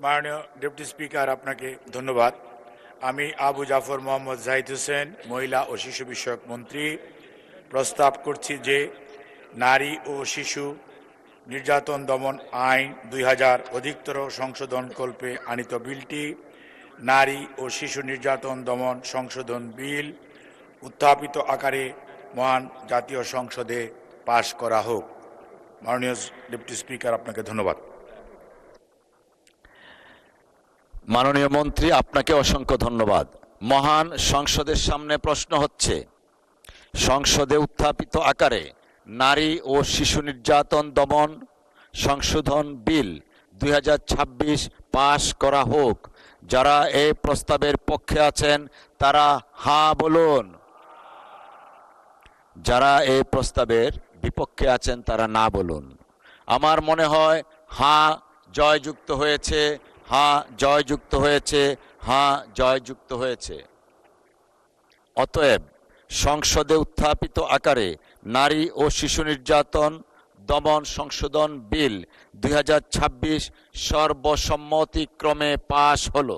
মাননীয় deputy speaker, আপনাকে ধন্যবাদ। আমি আবু জাফর মোহাম্মদ জাহিদ হোসেন, মহিলা ও শিশু বিষয়ক মন্ত্রী, প্রস্তাব করছি যে নারী ও শিশু নির্যাতন দমন আইন 2000 অধিকতর সংশোধনকল্পে আনিত বিলটি নারী ও শিশু নির্যাতন দমন সংশোধন বিল উত্থাপিত আকারে মহান জাতীয় সংসদে পাশ করা হোক। মাননীয় ডেপুটি স্পিকার, আপনাকে ধন্যবাদ। মাননীয় মন্ত্রী, আপনাকে অসংখ্য ধন্যবাদ। মহান সংসদের সামনে প্রশ্ন হচ্ছে, সংসদে উত্থাপিত আকারে নারী ও শিশু নির্যাতন দমন সংশোধন বিল 2026 পাশ করা হোক। যারা এই প্রস্তাবের পক্ষে আছেন তারা হ্যাঁ বলুন। যারা এই প্রস্তাবের বিপক্ষে আছেন তারা না বলুন। আমার মনে হয় হ্যাঁ জয়যুক্ত হয়েছে, হ্যাঁ জয়যুক্ত হয়েছে, হ্যাঁ জয়যুক্ত হয়েছে। অতএব সংসদে উত্থাপিত আকারে নারী ও শিশু নির্যাতন দমন সংশোধন বিল 2026 সর্বসম্মতিক্রমে পাশ হলো।